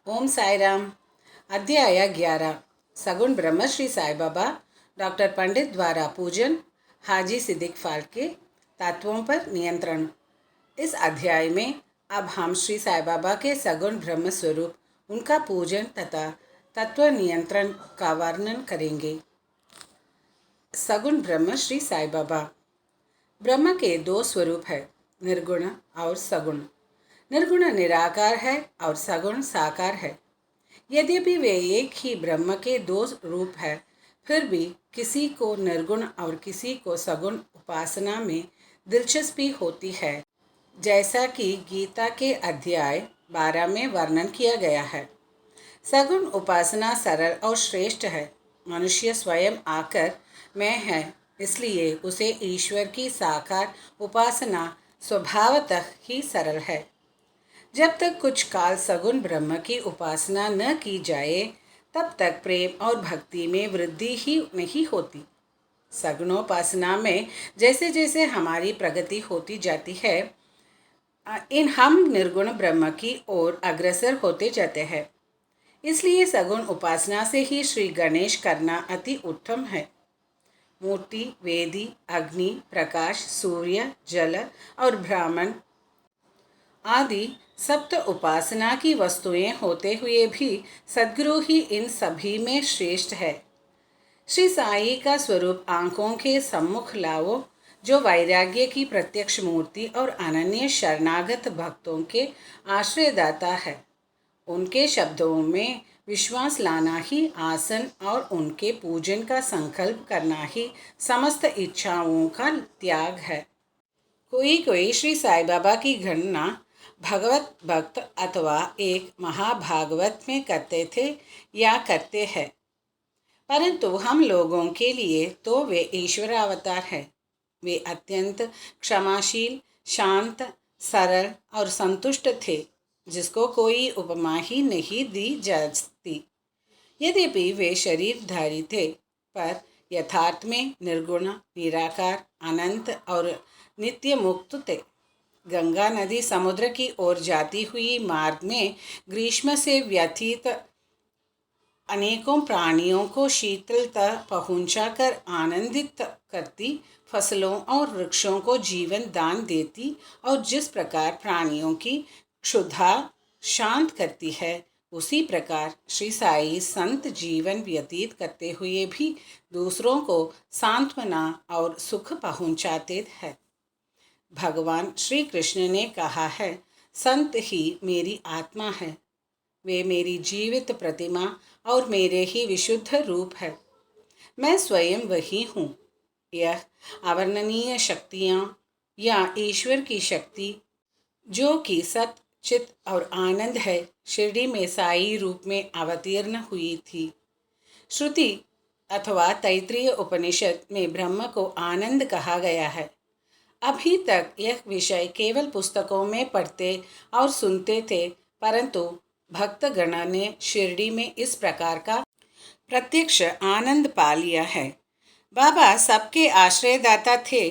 ओम साई राम। अध्याय 11 सगुण ब्रह्म श्री साई बाबा डॉक्टर पंडित द्वारा पूजन हाजी सिद्दीक फाल्के तत्वों पर नियंत्रण। इस अध्याय में अब हम श्री साई बाबा के सगुण ब्रह्म स्वरूप उनका पूजन तथा तत्व नियंत्रण का वर्णन करेंगे। सगुण ब्रह्म श्री साई बाबा। ब्रह्म के दो स्वरूप है, निर्गुण और सगुण। निर्गुण निराकार है और सगुण साकार है। यद्यपि वे एक ही ब्रह्म के दो रूप है, फिर भी किसी को निर्गुण और किसी को सगुण उपासना में दिलचस्पी होती है, जैसा कि गीता के अध्याय 12 में वर्णन किया गया है। सगुण उपासना सरल और श्रेष्ठ है। मनुष्य स्वयं आकर मैं है, इसलिए उसे ईश्वर की साकार उपासना स्वभावतः ही सरल है। जब तक कुछ काल सगुण ब्रह्म की उपासना न की जाए, तब तक प्रेम और भक्ति में वृद्धि ही नहीं होती। सगुणोपासना में जैसे जैसे हमारी प्रगति होती जाती है, हम निर्गुण ब्रह्म की ओर अग्रसर होते जाते हैं। इसलिए सगुण उपासना से ही श्री गणेश करना अति उत्तम है। मूर्ति, वेदी, अग्नि, प्रकाश, सूर्य, जल और ब्राह्मण आदि सप्त उपासना की वस्तुएं होते हुए भी सद्गुरु ही इन सभी में श्रेष्ठ है। श्री साई का स्वरूप आंखों के सम्मुख लाओ, जो वैराग्य की प्रत्यक्ष मूर्ति और अनन्य शरणागत भक्तों के आश्रयदाता है। उनके शब्दों में विश्वास लाना ही आसन और उनके पूजन का संकल्प करना ही समस्त इच्छाओं का त्याग है। कोई कोई श्री साई बाबा की गणना भगवत भक्त अथवा एक महाभागवत में करते थे या करते हैं, परंतु हम लोगों के लिए तो वे ईश्वर अवतार है। वे अत्यंत क्षमाशील, शांत, सरल और संतुष्ट थे, जिसको कोई उपमा ही नहीं दी जा सकती। यद्यपि वे शरीरधारी थे, पर यथार्थ में निर्गुण, निराकार, अनंत और नित्य मुक्त थे। गंगा नदी समुद्र की ओर जाती हुई मार्ग में ग्रीष्म से व्यथित अनेकों प्राणियों को शीतलता पहुंचाकर आनंदित करती, फसलों और वृक्षों को जीवन दान देती और जिस प्रकार प्राणियों की क्षुधा शांत करती है, उसी प्रकार श्री साई संत जीवन व्यतीत करते हुए भी दूसरों को सांत्वना और सुख पहुंचाते हैं। भगवान श्री कृष्ण ने कहा है, संत ही मेरी आत्मा है। वे मेरी जीवित प्रतिमा और मेरे ही विशुद्ध रूप है। मैं स्वयं वही हूँ। यह अवर्णनीय शक्तियाँ या ईश्वर की शक्ति, जो कि सत, चित और आनंद है, शिरडी में साई रूप में अवतीर्ण हुई थी। श्रुति अथवा तैत्रीय उपनिषद में ब्रह्म को आनंद कहा गया है। अभी तक यह विषय केवल पुस्तकों में पढ़ते और सुनते थे, परंतु भक्तगण ने शिरडी में इस प्रकार का प्रत्यक्ष आनंद पा लिया है। बाबा सबके आश्रयदाता थे।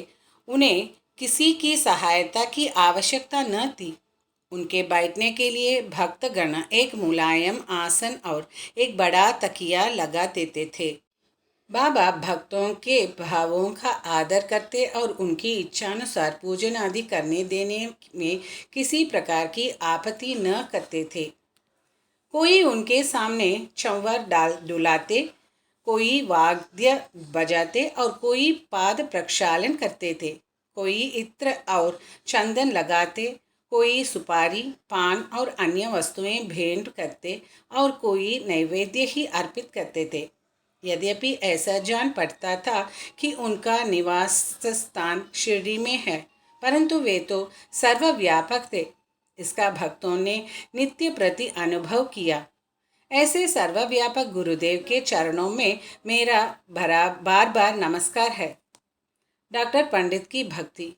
उन्हें किसी की सहायता की आवश्यकता न थी। उनके बैठने के लिए भक्तगण एक मुलायम आसन और एक बड़ा तकिया लगा देते थे। बाबा भक्तों के भावों का आदर करते और उनकी इच्छानुसार पूजन आदि करने देने में किसी प्रकार की आपत्ति न करते थे। कोई उनके सामने चंवर डुलाते, कोई वाद्य बजाते और कोई पाद प्रक्षालन करते थे। कोई इत्र और चंदन लगाते, कोई सुपारी, पान और अन्य वस्तुएं भेंट करते और कोई नैवेद्य ही अर्पित करते थे। यद्यपि ऐसा जान पड़ता था कि उनका निवास स्थान शिरडी में है, परंतु वे तो सर्वव्यापक थे। इसका भक्तों ने नित्य प्रति अनुभव किया। ऐसे सर्वव्यापक गुरुदेव के चरणों में मेरा बार बार नमस्कार है। डॉक्टर पंडित की भक्ति।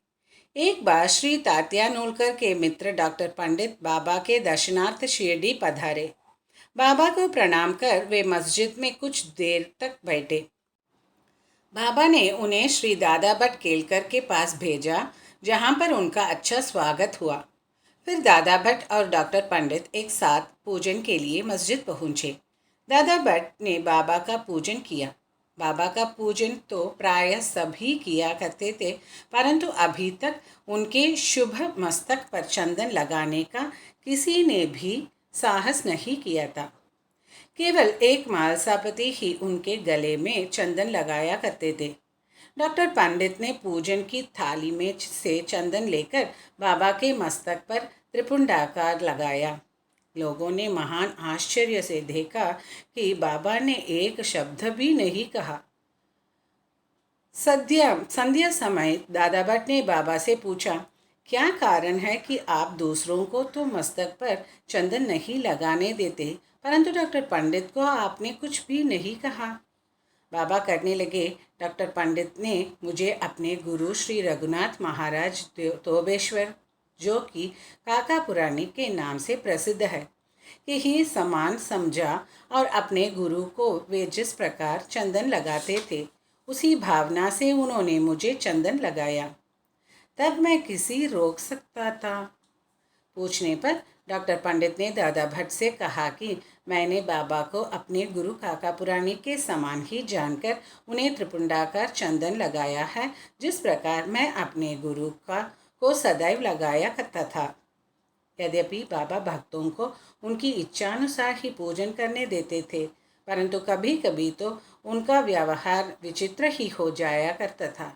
एक बार श्री तात्या नूलकर के मित्र डॉक्टर पंडित बाबा के दर्शनार्थ शिरडी पधारे। बाबा को प्रणाम कर वे मस्जिद में कुछ देर तक बैठे। बाबा ने उन्हें श्री दादा भट्ट केलकर के पास भेजा, जहाँ पर उनका अच्छा स्वागत हुआ। फिर दादा भट्ट और डॉक्टर पंडित एक साथ पूजन के लिए मस्जिद पहुंचे। दादा भट्ट ने बाबा का पूजन किया। बाबा का पूजन तो प्रायः सभी किया करते थे, परंतु अभी तक उनके शुभ मस्तक पर चंदन लगाने का किसी ने भी साहस नहीं किया था। केवल एक मालसापति ही उनके गले में चंदन लगाया करते थे। डॉक्टर पंडित ने पूजन की थाली में से चंदन लेकर बाबा के मस्तक पर त्रिपुंडाकार लगाया। लोगों ने महान आश्चर्य से देखा कि बाबा ने एक शब्द भी नहीं कहा। संध्या समय दादा भट्ट ने बाबा से पूछा, क्या कारण है कि आप दूसरों को तो मस्तक पर चंदन नहीं लगाने देते, परंतु डॉक्टर पंडित को आपने कुछ भी नहीं कहा। बाबा करने लगे, डॉक्टर पंडित ने मुझे अपने गुरु श्री रघुनाथ महाराज तोबेश्वर, जो कि काका पुरानी के नाम से प्रसिद्ध है, कि ही समान समझा और अपने गुरु को वे जिस प्रकार चंदन लगाते थे उसी भावना से उन्होंने मुझे चंदन लगाया। तब मैं किसी रोक सकता था। पूछने पर डॉक्टर पंडित ने दादा भट्ट से कहा कि मैंने बाबा को अपने गुरु काका पुरानी के समान ही जानकर उन्हें त्रिपुंडाकार चंदन लगाया है, जिस प्रकार मैं अपने गुरु को सदैव लगाया करता था। यद्यपि बाबा भक्तों को उनकी इच्छानुसार ही पूजन करने देते थे, परंतु कभी कभी तो उनका व्यवहार विचित्र ही हो जाया करता था।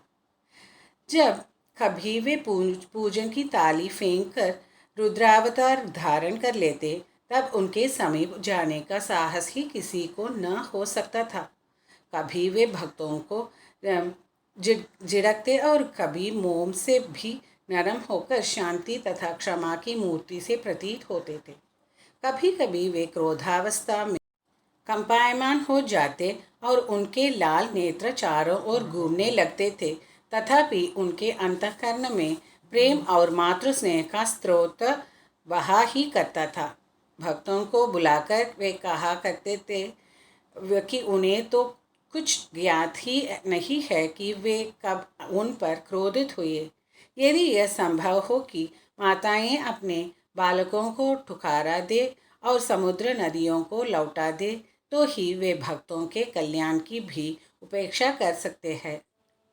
जब कभी वे पूजन की ताली फेंक कर रुद्रावतार धारण कर लेते, तब उनके समीप जाने का साहस ही किसी को न हो सकता था। कभी वे भक्तों को झिड़कते और कभी मोम से भी नरम होकर शांति तथा क्षमा की मूर्ति से प्रतीत होते थे। कभी कभी वे क्रोधावस्था में कंपायमान हो जाते और उनके लाल नेत्र चारों ओर घूमने लगते थे, तथापि उनके अंतःकरण में प्रेम और मातृ स्नेह का स्रोत बहा ही करता था। भक्तों को बुलाकर वे कहा करते थे कि उन्हें तो कुछ ज्ञात ही नहीं है कि वे कब उन पर क्रोधित हुए। यदि यह संभव हो कि माताएं अपने बालकों को ठुकरा दे और समुद्र नदियों को लौटा दे, तो ही वे भक्तों के कल्याण की भी उपेक्षा कर सकते हैं।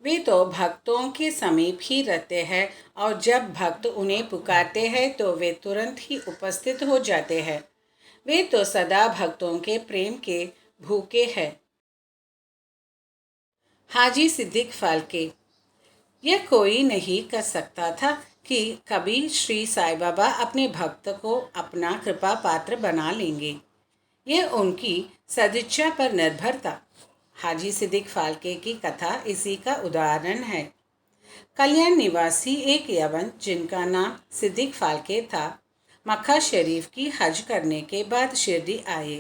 वे तो भक्तों के समीप ही रहते हैं और जब भक्त उन्हें पुकारते हैं तो वे तुरंत ही उपस्थित हो जाते हैं। वे तो सदा भक्तों के प्रेम के भूखे हैं। हाजी सिद्दीक फाल्के, यह कोई नहीं कर सकता था कि कभी श्री साईं बाबा अपने भक्त को अपना कृपा पात्र बना लेंगे। यह उनकी सदिच्छा पर निर्भर था। हाजी सिद्दीक फाल्के की कथा इसी का उदाहरण है। कल्याण निवासी एक यवन जिनका नाम सिद्दीक फाल्के था, मक्का शरीफ की हज करने के बाद शिरडी आए।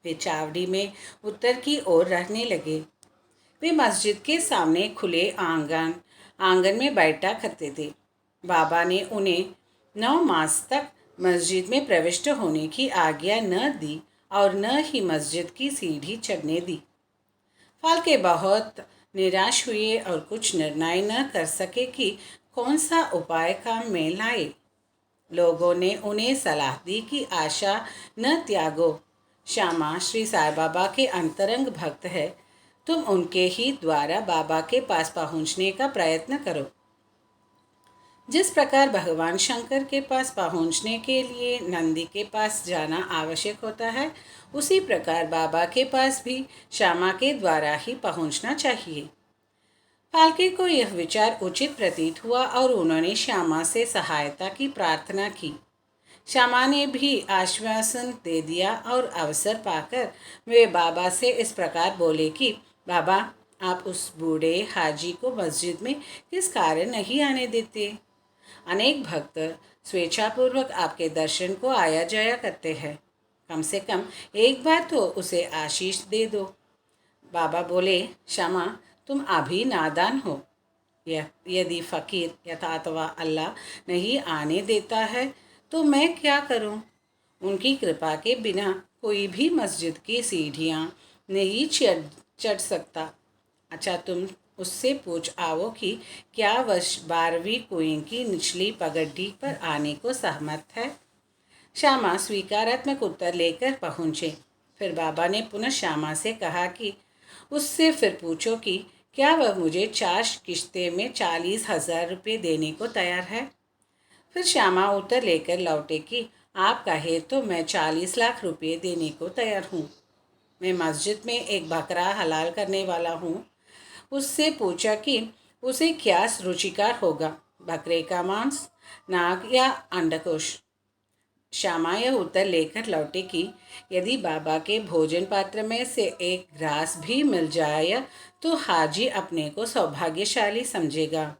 वे चावड़ी में उत्तर की ओर रहने लगे। वे मस्जिद के सामने खुले आंगन में बैठा करते थे। बाबा ने उन्हें 9 मास तक मस्जिद में प्रविष्ट होने की आज्ञा न दी और न ही मस्जिद की सीढ़ी चढ़ने दी। फाल्के बहुत निराश हुए और कुछ निर्णय न कर सके कि कौन सा उपाय काम में लाए। लोगों ने उन्हें सलाह दी कि आशा न त्यागो। श्यामा श्री साईं बाबा के अंतरंग भक्त है, तुम उनके ही द्वारा बाबा के पास पहुंचने का प्रयत्न करो। जिस प्रकार भगवान शंकर के पास पहुंचने के लिए नंदी के पास जाना आवश्यक होता है, उसी प्रकार बाबा के पास भी श्यामा के द्वारा ही पहुंचना चाहिए। फाल्के को यह विचार उचित प्रतीत हुआ और उन्होंने श्यामा से सहायता की प्रार्थना की। श्यामा ने भी आश्वासन दे दिया और अवसर पाकर वे बाबा से इस प्रकार बोले कि बाबा, आप उस बूढ़े हाजी को मस्जिद में किस कारण नहीं आने देते? अनेक भक्त स्वेच्छापूर्वक आपके दर्शन को आया जाया करते हैं। कम से कम एक बार तो उसे आशीष दे दो। बाबा बोले, श्यामा, तुम अभी नादान हो। यदि फ़कीर यथातवा अल्लाह नहीं आने देता है तो मैं क्या करूं? उनकी कृपा के बिना कोई भी मस्जिद की सीढ़ियां नहीं चढ़ सकता। अच्छा, तुम उससे पूछ आओ कि क्या वह 12वीं कुएं की निचली पगड्डी पर आने को सहमत है। श्यामा स्वीकारात्मक उत्तर लेकर पहुँचे। फिर बाबा ने पुनः श्यामा से कहा कि उससे फिर पूछो कि क्या वह मुझे 4 किश्ते में 40,000 रुपये देने को तैयार है। फिर श्यामा उत्तर लेकर लौटे कि आप कहे तो मैं 40 लाख रुपये देने को तैयार हूँ। मैं मस्जिद में एक बकरा हलाल करने वाला हूँ। उससे पूछा कि उसे क्या रुचिकर होगा, बकरे का मांस, नाग या अंडकोश। श्यामा यह उत्तर लेकर लौटे कि यदि बाबा के भोजन पात्र में से एक ग्रास भी मिल जाए तो हाजी अपने को सौभाग्यशाली समझेगा।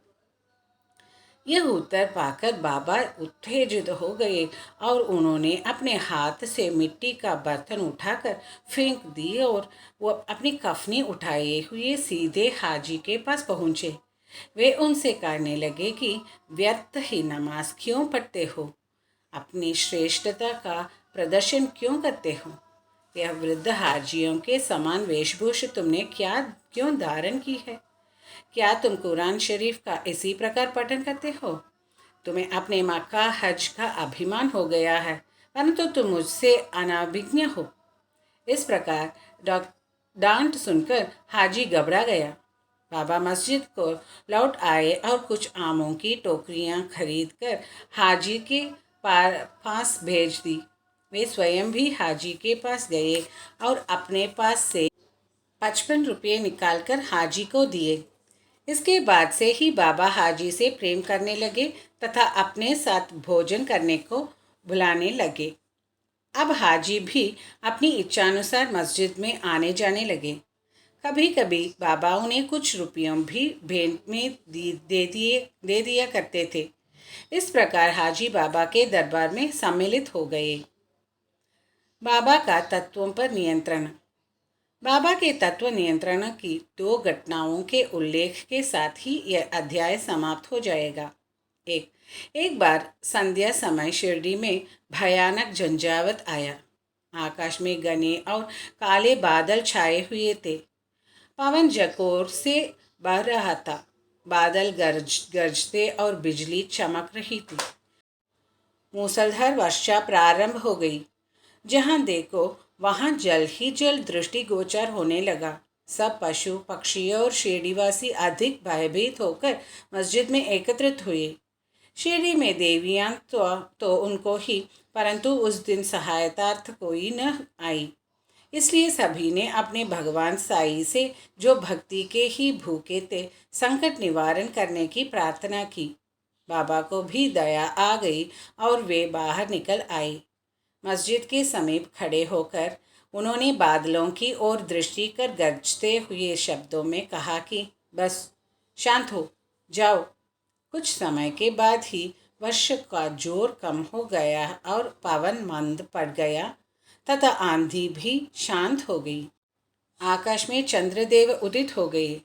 यह उत्तर पाकर बाबा उत्तेजित हो गए और उन्होंने अपने हाथ से मिट्टी का बर्तन उठाकर फेंक दी और वो अपनी कफनी उठाए हुए सीधे हाजी के पास पहुँचे। वे उनसे कहने लगे कि व्यर्थ ही नमाज क्यों पढ़ते हो, अपनी श्रेष्ठता का प्रदर्शन क्यों करते हो। यह वृद्ध हाजियों के समान वेशभूषा तुमने क्यों धारण की है। क्या तुम कुरान शरीफ का इसी प्रकार पठन करते हो। तुम्हें अपने मक्का हज का अभिमान हो गया है, परंतु तुम मुझसे अनाभिज्ञ हो। इस प्रकार डांट सुनकर हाजी घबरा गया। बाबा मस्जिद को लौट आए और कुछ आमों की टोकरियां खरीदकर हाजी के पास भेज दी। वे स्वयं भी हाजी के पास गए और अपने पास से 55 रुपये निकालकर हाजी को दिए। इसके बाद से ही बाबा हाजी से प्रेम करने लगे तथा अपने साथ भोजन करने को बुलाने लगे। अब हाजी भी अपनी इच्छानुसार मस्जिद में आने जाने लगे। कभी कभी बाबा उन्हें कुछ रुपयों भी भेंट में दे दिया करते थे। इस प्रकार हाजी बाबा के दरबार में सम्मिलित हो गए। बाबा का तत्वों पर नियंत्रण। बाबा के तत्व नियंत्रण की 2 घटनाओं के उल्लेख के साथ ही यह अध्याय समाप्त हो जाएगा। एक बार संध्या समय शिरडी में भयानक झंझावत आया। आकाश में घने और काले बादल छाए हुए थे। पवन जकोर से बह रहा था। बादल गरजते और बिजली चमक रही थी। मूसलधार वर्षा प्रारंभ हो गई। जहाँ देखो वहाँ जल ही जल दृष्टिगोचर होने लगा। सब पशु पक्षी और शिरडीवासी अधिक भयभीत होकर मस्जिद में एकत्रित हुए। शिरडी में देवियाँ तो उनको ही, परंतु उस दिन सहायतार्थ कोई न आई। इसलिए सभी ने अपने भगवान साई से, जो भक्ति के ही भूखे थे, संकट निवारण करने की प्रार्थना की। बाबा को भी दया आ गई और वे बाहर निकल आए। मस्जिद के समीप खड़े होकर उन्होंने बादलों की ओर दृष्टि कर गरजते हुए शब्दों में कहा कि बस शांत हो जाओ। कुछ समय के बाद ही वर्षा का जोर कम हो गया और पवन मंद पड़ गया तथा आंधी भी शांत हो गई। आकाश में चंद्रदेव उदित हो गए।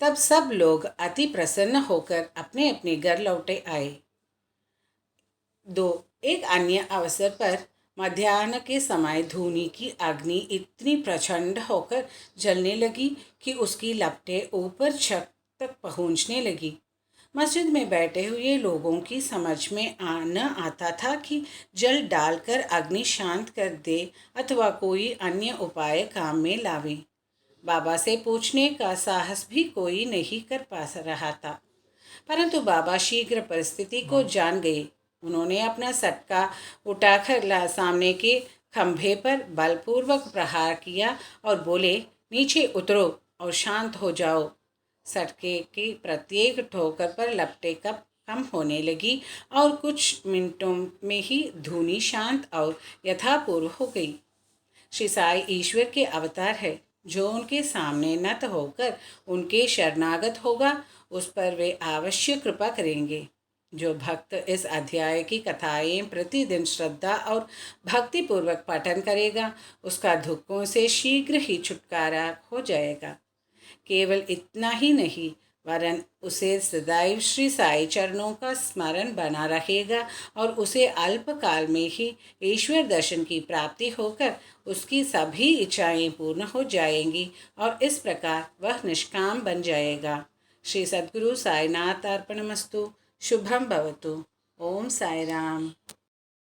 तब सब लोग अति प्रसन्न होकर अपने अपने घर लौटे आए। एक अन्य अवसर पर मध्याह्न के समय धूनी की अग्नि इतनी प्रचंड होकर जलने लगी कि उसकी लपटें ऊपर छत तक पहुंचने लगी। मस्जिद में बैठे हुए लोगों की समझ में न आता था कि जल डालकर अग्नि शांत कर दे अथवा कोई अन्य उपाय काम में लावे। बाबा से पूछने का साहस भी कोई नहीं कर पा रहा था, परंतु बाबा शीघ्र परिस्थिति को जान गए। उन्होंने अपना सटका उठाकर सामने के खंभे पर बलपूर्वक प्रहार किया और बोले, नीचे उतरो और शांत हो जाओ। सटके की प्रत्येक ठोकर पर लपटें कम होने लगी और कुछ मिनटों में ही धुनी शांत और यथापूर्व हो गई। श्री साई ईश्वर के अवतार है। जो उनके सामने नत होकर उनके शरणागत होगा, उस पर वे अवश्य कृपा करेंगे। जो भक्त इस अध्याय की कथाएं प्रतिदिन श्रद्धा और भक्तिपूर्वक पठन करेगा, उसका दुखों से शीघ्र ही छुटकारा हो जाएगा। केवल इतना ही नहीं, वरन उसे सदैव श्री साई चरणों का स्मरण बना रहेगा और उसे अल्पकाल में ही ईश्वर दर्शन की प्राप्ति होकर उसकी सभी इच्छाएं पूर्ण हो जाएंगी और इस प्रकार वह निष्काम बन जाएगा। श्री सद्गुरु साईनाथ अर्पणमस्तु। शुभम भवतु। ओम साई राम।